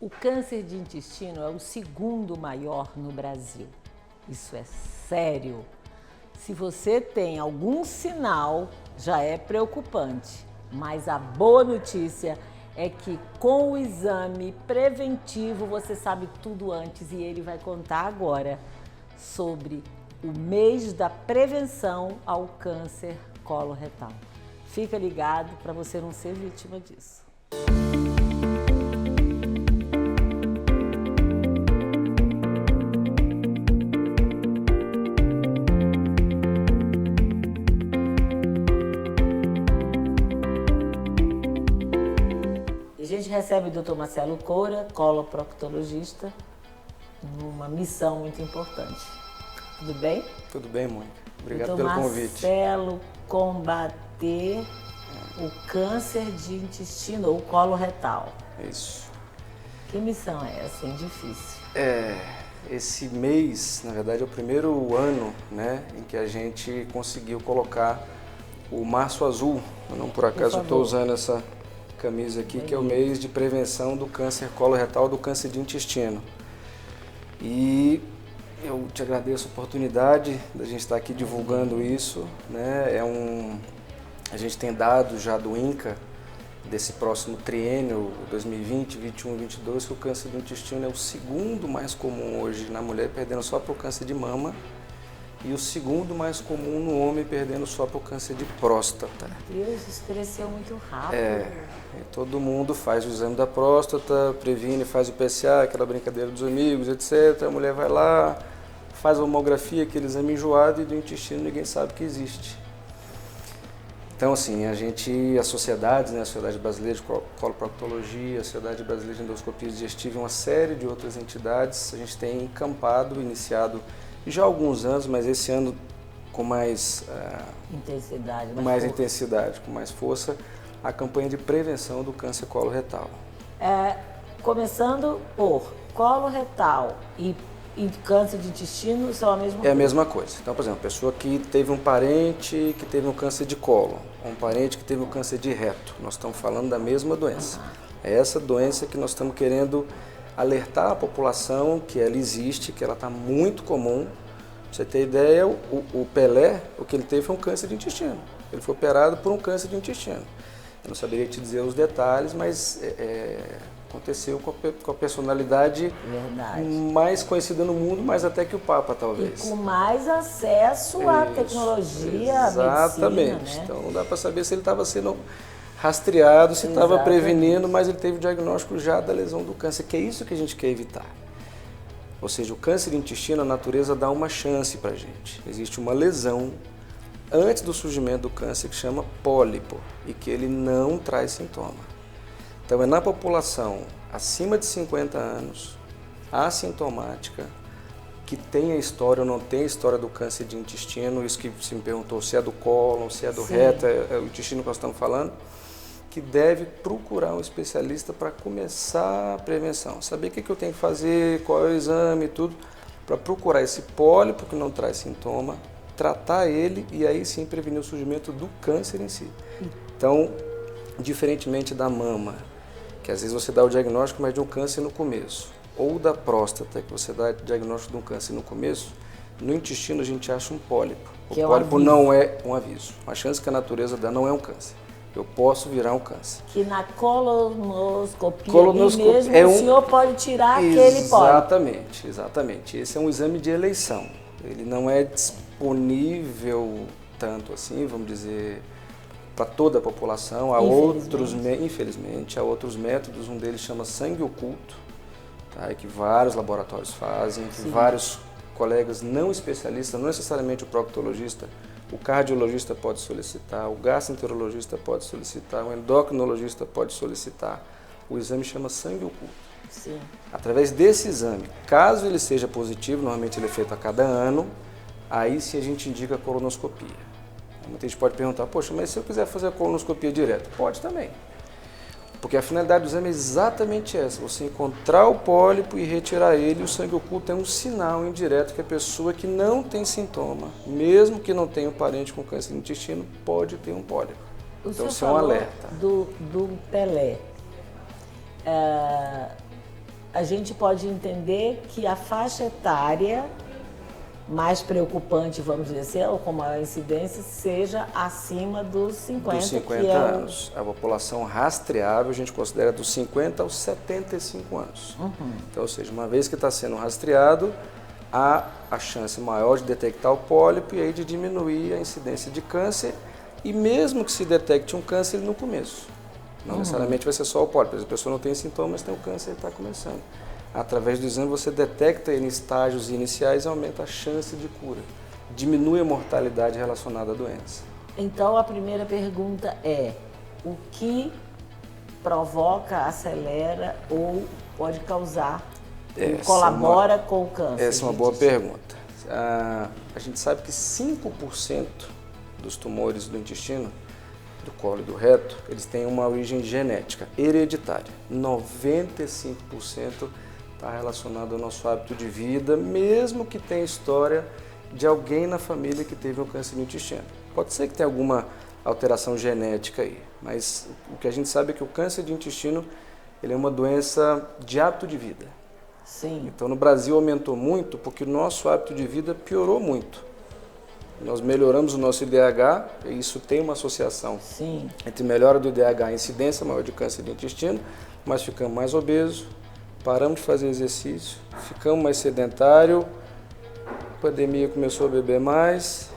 O câncer de intestino é o segundo maior no Brasil. Isso é sério. Se você tem algum sinal, já é preocupante. Mas a boa notícia é que com o exame preventivo você sabe tudo antes e ele vai contar agora sobre o mês da prevenção ao câncer coloretal. Fica ligado para você não ser vítima disso. A gente recebe o Dr. Marcelo Coura, coloproctologista, numa missão muito importante. Tudo bem? Tudo bem, Mônica. Obrigado Dr. pelo convite. Marcelo, combater o câncer de intestino ou coloretal. Isso. Que missão é essa, hein? Difícil. Esse mês, na verdade, é o primeiro ano, né, em que a gente conseguiu colocar o Março Azul. Eu não por acaso estou usando essa camisa aqui, que é o mês de prevenção do câncer coloretal, do câncer de intestino. E eu te agradeço a oportunidade da gente estar aqui divulgando isso, né? A gente tem dados já do INCA desse próximo triênio 2020, 21, 22, que o câncer do intestino é o segundo mais comum hoje na mulher, perdendo só para o câncer de mama, e o segundo mais comum no homem, perdendo só para o câncer de próstata. Meu Deus, isso cresceu muito rápido. E todo mundo faz o exame da próstata, previne, faz o PSA, aquela brincadeira dos amigos, etc. A mulher vai lá, faz a mamografia, aquele exame enjoado, e do intestino ninguém sabe que existe. Então, assim, as sociedades, né, a Sociedade Brasileira de Coloproctologia, a Sociedade Brasileira de Endoscopia Digestiva e uma série de outras entidades, a gente tem encampado, iniciado já há alguns anos, mas esse ano com mais intensidade, com mais força, a campanha de prevenção do câncer coloretal. Começando por coloretal e câncer de intestino são a mesma coisa? É a mesma coisa. Então, por exemplo, a pessoa que teve um parente que teve um câncer de cólon, um parente que teve um câncer de reto, nós estamos falando da mesma doença. É essa doença que nós estamos querendo alertar a população que ela existe, que ela está muito comum. Pra você ter ideia, o Pelé, o que ele teve foi um câncer de intestino. Ele foi operado por um câncer de intestino. Eu não saberia te dizer os detalhes, mas aconteceu com a personalidade mais conhecida no mundo, mais até que o Papa, talvez. E com mais acesso à tecnologia, exatamente. À medicina, né? Então não dá para saber se ele estava sendo rastreado, se estava prevenindo, mas ele teve o diagnóstico já da lesão do câncer, que é isso que a gente quer evitar. Ou seja, o câncer de intestino, a natureza dá uma chance para a gente. Existe uma lesão antes do surgimento do câncer que chama pólipo e que ele não traz sintoma. Então é na população acima de 50 anos, assintomática, que tem a história ou não tem a história do câncer de intestino, isso que você me perguntou, se é do cólon, se é do reto, é o intestino que nós estamos falando, que deve procurar um especialista para começar a prevenção. Saber o que eu tenho que fazer, qual é o exame e tudo, para procurar esse pólipo que não traz sintoma, tratar ele e aí sim prevenir o surgimento do câncer em si. Então, diferentemente da mama, que às vezes você dá o diagnóstico, mas de um câncer no começo, ou da próstata, que você dá o diagnóstico de um câncer no começo, no intestino a gente acha um pólipo. O pólipo não é um aviso. A chance que a natureza dá não é um câncer. Eu posso virar um câncer. Que na colonoscopia mesmo o senhor pode tirar aquele pólipo. Exatamente. Esse é um exame de eleição. Ele não é disponível tanto assim, vamos dizer, para toda a população. Infelizmente, há outros métodos. Um deles chama sangue oculto, tá? Que vários laboratórios fazem, que vários colegas não especialistas, não necessariamente o proctologista, o cardiologista pode solicitar, o gastroenterologista pode solicitar, o endocrinologista pode solicitar. O exame chama sangue oculto. Sim. Através desse exame, caso ele seja positivo, normalmente ele é feito a cada ano, aí sim a gente indica a colonoscopia. Muita gente pode perguntar, poxa, mas se eu quiser fazer a colonoscopia direto? Pode também. Porque a finalidade do exame é exatamente essa, você encontrar o pólipo e retirar ele. O sangue oculto é um sinal indireto que a pessoa que não tem sintoma, mesmo que não tenha um parente com câncer no intestino, pode ter um pólipo. Então isso é um alerta. Do Pelé. a gente pode entender que a faixa etária mais preocupante, vamos dizer assim, ou com maior incidência, seja acima dos 50, dos 50 anos. A população rastreável a gente considera dos 50 aos 75 anos. Então, ou seja, uma vez que está sendo rastreado, há a chance maior de detectar o pólipo e aí de diminuir a incidência de câncer, e mesmo que se detecte um câncer no começo. Não necessariamente vai ser só o pólipo, a pessoa não tem sintomas, tem o câncer e está começando. Através do exame você detecta ele em estágios iniciais e aumenta a chance de cura. Diminui a mortalidade relacionada à doença. Então a primeira pergunta é: o que provoca, acelera ou pode causar, colabora com o câncer? Essa é uma boa pergunta. A gente sabe que 5% dos tumores do intestino, do colo e do reto, eles têm uma origem genética, hereditária. 95% está relacionado ao nosso hábito de vida, mesmo que tenha história de alguém na família que teve um câncer no intestino. Pode ser que tenha alguma alteração genética aí, mas o que a gente sabe é que o câncer de intestino ele é uma doença de hábito de vida. Sim. Então no Brasil aumentou muito porque o nosso hábito de vida piorou muito. Nós melhoramos o nosso IDH, e isso tem uma associação entre melhora do IDH e incidência maior de câncer de intestino, mas ficamos mais obesos, paramos de fazer exercício, ficamos mais sedentários, a pandemia começou a beber mais.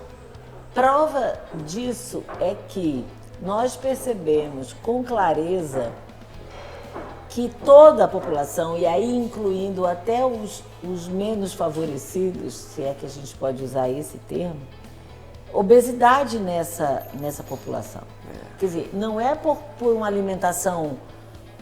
Prova disso é que nós percebemos com clareza que toda a população, e aí incluindo até os menos favorecidos, se é que a gente pode usar esse termo, obesidade nessa população. Quer dizer, não é por uma alimentação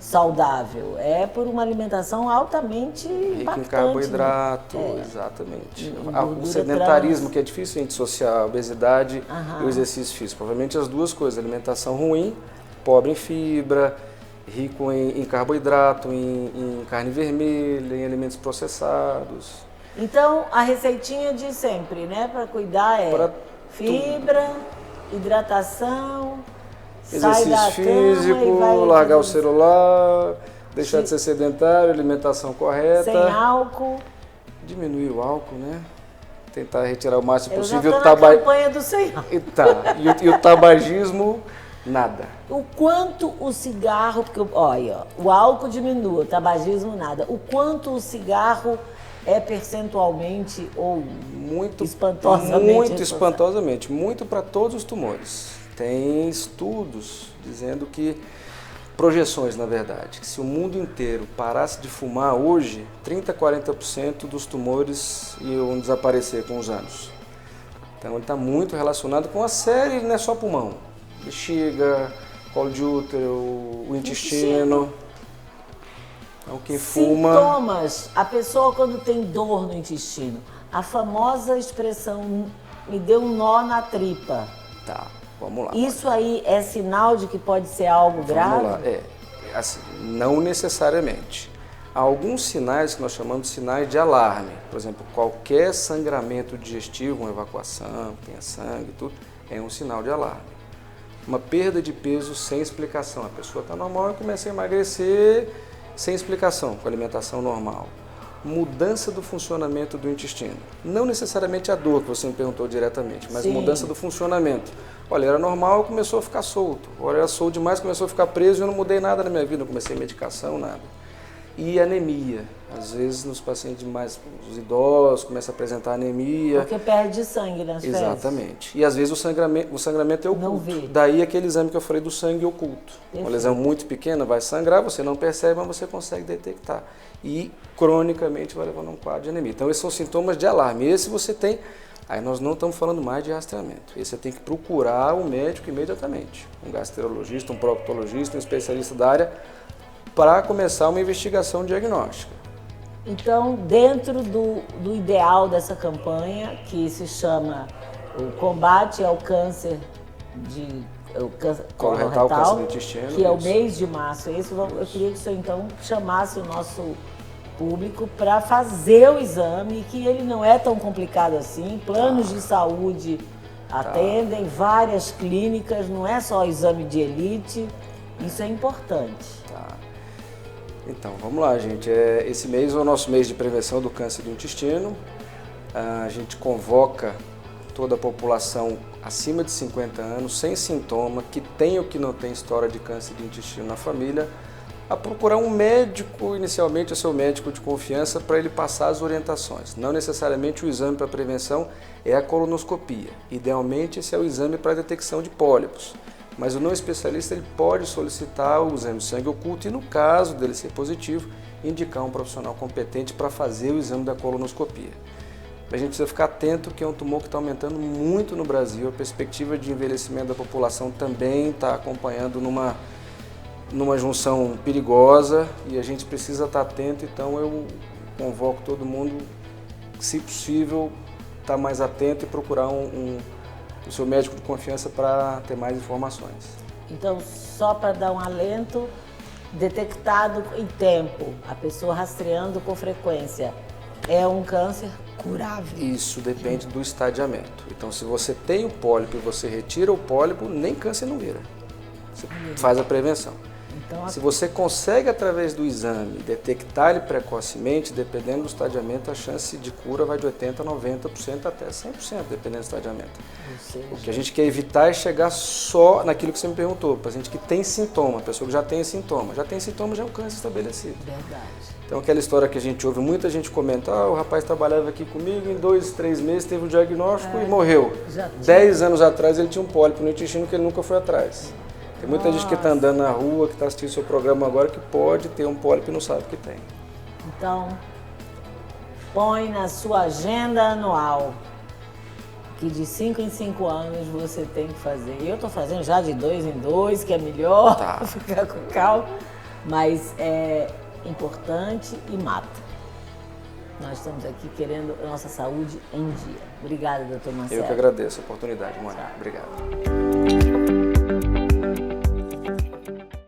saudável, é por uma alimentação altamente rica em carboidrato, exatamente. O trans, sedentarismo, que é difícil a gente associar a obesidade e o exercício físico. Provavelmente as duas coisas, alimentação ruim, pobre em fibra, rico em carboidrato, em carne vermelha, em alimentos processados. Então, a receitinha de sempre, né, para cuidar fibra, hidratação, exercício físico, largar o celular, deixar de ser sedentário, alimentação correta. Sem álcool. Diminuir o álcool, né? Tentar retirar o máximo possível. Eu já tô na campanha do sem álcool. E o tabagismo, nada. O quanto o cigarro, porque olha, o álcool diminui, o tabagismo nada. O quanto o cigarro é percentualmente ou espantosamente? Muito espantosamente, muito para todos os tumores. Tem estudos dizendo que, projeções na verdade, que se o mundo inteiro parasse de fumar hoje, 30% a 40% dos tumores iam desaparecer com os anos. Então ele está muito relacionado com a série, não é só pulmão, bexiga, colo de útero, o intestino. Então quem fuma... Sintomas, a pessoa quando tem dor no intestino, a famosa expressão, me deu um nó na tripa. Tá. Vamos lá. Isso aí é sinal de que pode ser algo grave? Vamos lá. Assim, não necessariamente. Há alguns sinais que nós chamamos de sinais de alarme. Por exemplo, qualquer sangramento digestivo, uma evacuação, tenha sangue, tudo, é um sinal de alarme. Uma perda de peso sem explicação. A pessoa está normal e começa a emagrecer sem explicação, com alimentação normal. Mudança do funcionamento do intestino. Não necessariamente a dor, que você me perguntou diretamente, mas mudança do funcionamento. Olha, era normal, começou a ficar solto. Olha, era solto demais, começou a ficar preso e eu não mudei nada na minha vida, não comecei medicação, nada. E anemia. Às vezes nos pacientes mais, os idosos, começam a apresentar anemia. Porque perde sangue nas fezes. Exatamente. E às vezes o sangramento é oculto. Não vê. Daí aquele exame que eu falei do sangue oculto. Uma lesão muito pequena vai sangrar, você não percebe, mas você consegue detectar. E cronicamente vai levando a um quadro de anemia. Então esses são sintomas de alarme. Esse você tem... Aí nós não estamos falando mais de rastreamento. Esse você tem que procurar o médico imediatamente. Um gastrologista, um proctologista, um especialista da área, para começar uma investigação diagnóstica. Então, dentro do ideal dessa campanha, que se chama o combate ao câncer coloretal, câncer do intestino, que é o mês de março, eu queria que o senhor então chamasse o nosso público para fazer o exame, que ele não é tão complicado assim. Planos de saúde atendem, várias clínicas, não é só exame de elite, isso é importante. Então, vamos lá, gente. Esse mês é o nosso mês de prevenção do câncer do intestino. A gente convoca toda a população acima de 50 anos, sem sintoma, que tem ou que não tem história de câncer do intestino na família, a procurar um médico, inicialmente o seu médico de confiança, para ele passar as orientações. Não necessariamente o exame para prevenção é a colonoscopia. Idealmente, esse é o exame para detecção de pólipos. Mas o não especialista ele pode solicitar o exame de sangue oculto e, no caso dele ser positivo, indicar um profissional competente para fazer o exame da colonoscopia. A gente precisa ficar atento que é um tumor que está aumentando muito no Brasil. A perspectiva de envelhecimento da população também está acompanhando numa junção perigosa e a gente precisa estar atento. Então eu convoco todo mundo, se possível, estar mais atento e procurar o seu médico de confiança para ter mais informações. Então, só para dar um alento, detectado em tempo, a pessoa rastreando com frequência, é um câncer curável? Isso depende do estadiamento. Então, se você tem o pólipo e você retira o pólipo, nem câncer não vira. Você faz a prevenção. Então, se você consegue, através do exame, detectar ele precocemente, dependendo do estadiamento, a chance de cura vai de 80% a 90% até 100%, dependendo do estadiamento. O que a gente quer evitar é chegar só naquilo que você me perguntou, paciente que tem sintoma, pessoa que já tem sintoma. Já tem sintoma, já é um câncer estabelecido. Verdade. Então, aquela história que a gente ouve, muita gente comenta, o rapaz trabalhava aqui comigo, em 2, 3 meses teve um diagnóstico e morreu. 10 anos atrás ele tinha um pólipo no intestino que ele nunca foi atrás. Tem muita gente que está andando na rua, que está assistindo seu programa agora, que pode ter um pólipo e não sabe que tem. Então, põe na sua agenda anual que de 5 em 5 anos você tem que fazer. Eu estou fazendo já de 2 em 2, que é melhor, ficar com calma, mas é importante e mata. Nós estamos aqui querendo a nossa saúde em dia. Obrigada, doutor Marcelo. Eu que agradeço a oportunidade, Mônica. Obrigado.